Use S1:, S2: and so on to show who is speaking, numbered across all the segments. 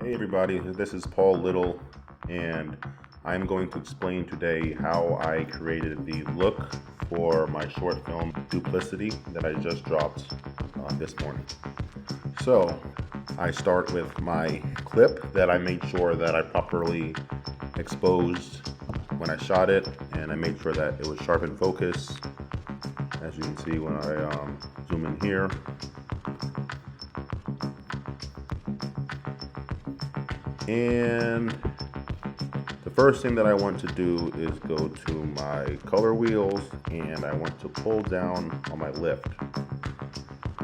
S1: Hey everybody, this is Paul Little, and I'm going to explain today how I created the look for my short film Duplicity that I just dropped this morning. So I start with my clip that I made sure that I properly exposed when I shot it, and I made sure that it was sharp in focus, as you can see when I zoom in here. And the first thing that I want to do is go to my color wheels, and I want to pull down on my lift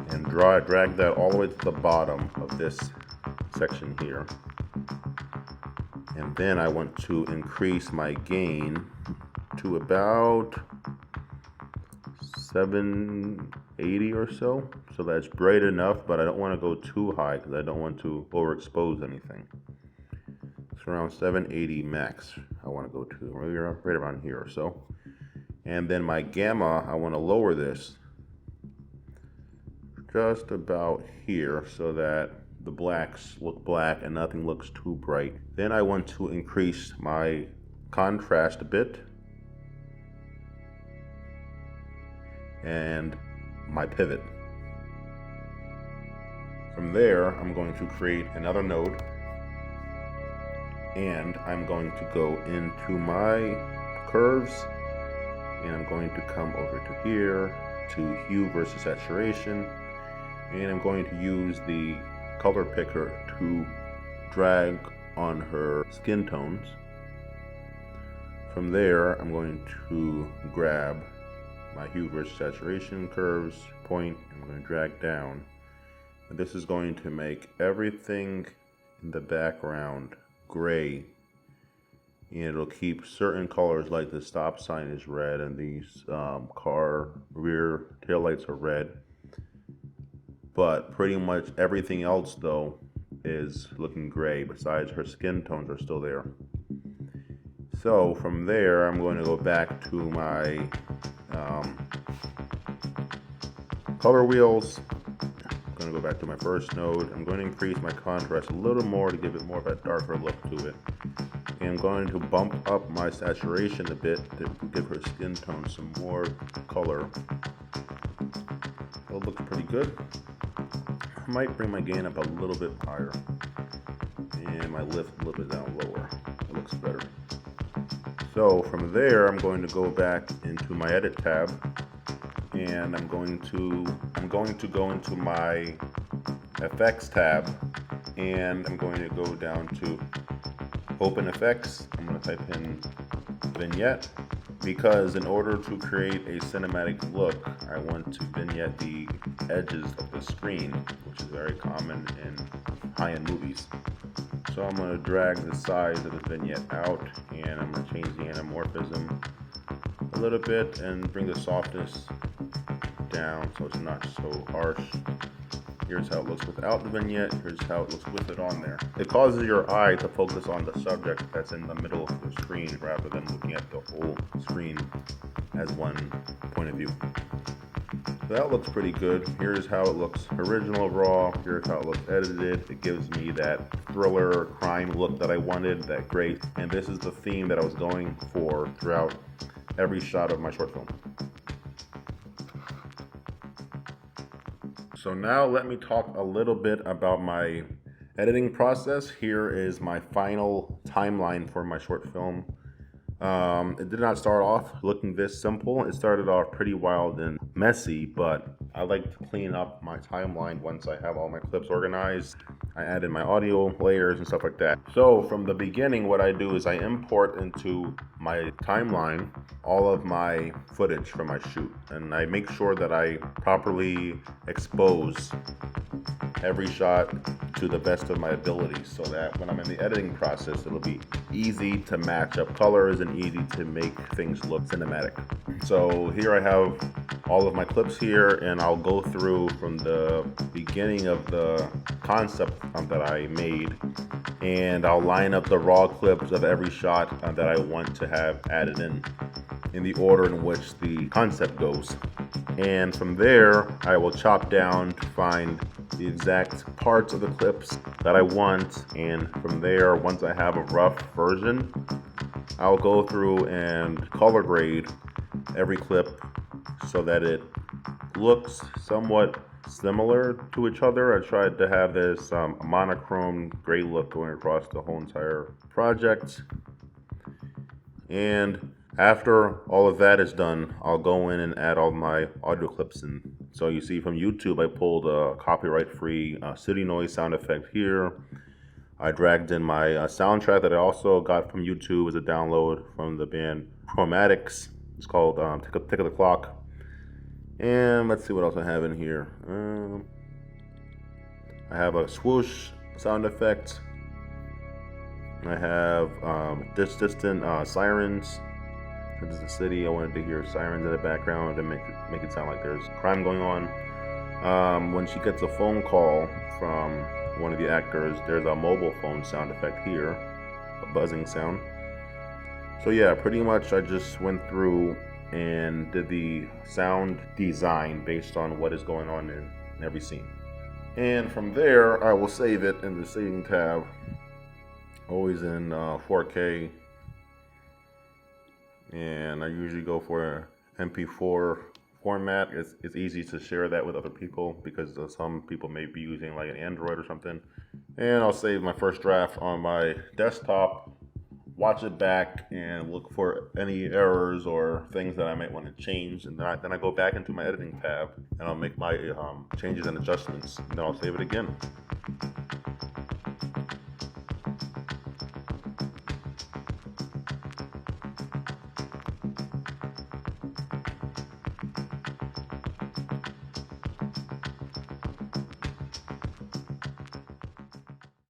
S1: and drag that all the way to the bottom of this section here. And then I want to increase my gain to about 780 or so. So that's bright enough, but I don't want to go too high because I don't want to overexpose anything. It's around 780 max I want to go to, right around here or so. And then my gamma, I want to lower this just about here so that the blacks look black and nothing looks too bright. Then I want to increase my contrast a bit and my pivot. From there, I'm going to create another node, and I'm going to go into my curves, and I'm going to come over to here to hue versus saturation, and I'm going to use the color picker to drag on her skin tones. From there, I'm going to grab my hue versus saturation curves point, I'm going to drag down, and this is going to make everything in the background gray, and it'll keep certain colors like the stop sign is red and these car rear taillights are red, but pretty much everything else though is looking gray besides her skin tones are still there. So from there I'm going to go back to my color wheels. I'm going to go back to my first node. I'm going to increase my contrast a little more to give it more of a darker look to it. And I'm going to bump up my saturation a bit to give her skin tone some more color. It looks pretty good. I might bring my gain up a little bit higher and my lift a little bit down lower. It looks better. So from there, I'm going to go back into my edit tab, and I'm going to go into my effects tab, and I'm going to go down to open effects. I'm going to type in vignette, because in order to create a cinematic look, I want to vignette the edges of the screen, which is very common in high-end movies. So I'm going to drag the size of the vignette out, and I'm going to change the anamorphism a little bit and bring the softness down so it's not so harsh. Here's how it looks without the vignette, here's how it looks with it on there. It causes your eye to focus on the subject that's in the middle of the screen rather than looking at the whole screen as one point of view. So that looks pretty good. Here's how it looks original raw, here's how it looks edited. It gives me that thriller crime look that I wanted, that gray, and this is the theme that I was going for throughout every shot of my short film. So now let me talk a little bit about my editing process. Here is my final timeline for my short film. It did not start off looking this simple. It started off pretty wild and messy, but I like to clean up my timeline once I have all my clips organized. I added my audio layers and stuff like that. So from the beginning, what I do is I import into my timeline all of my footage from my shoot, and I make sure that I properly expose every shot to the best of my ability, so that when I'm in the editing process, it'll be easy to match up colors and easy to make things look cinematic. So here I have all of my clips here, and I'll go through from the beginning of the concept that I made, and I'll line up the raw clips of every shot that I want to have added in the order in which the concept goes. And from there, I will chop down to find the exact parts of the clips that I want, and from there, once I have a rough version, I'll go through and color grade every clip so that it looks somewhat similar to each other. I tried to have this monochrome gray look going across the whole entire project. And after all of that is done, I'll go in and add all my audio clips in. So you see from YouTube, I pulled a copyright-free city noise sound effect here. I dragged in my soundtrack that I also got from YouTube as a download from the band Chromatics. It's called Tick of the Clock. And let's see what else I have in here. I have a swoosh sound effect. I have distant sirens. This is the city. I wanted to hear sirens in the background to make it sound like there's crime going on. When she gets a phone call from one of the actors, there's a mobile phone sound effect here, a buzzing sound. So yeah, pretty much I just went through and did the sound design based on what is going on in every scene. And from there, I will save it in the saving tab, always in 4K. And I usually go for MP4 format. It's easy to share that with other people because some people may be using like an Android or something. And I'll save my first draft on my desktop, watch it back, and look for any errors or things that I might want to change. And then I go back into my editing tab and I'll make my changes and adjustments. And then I'll save it again.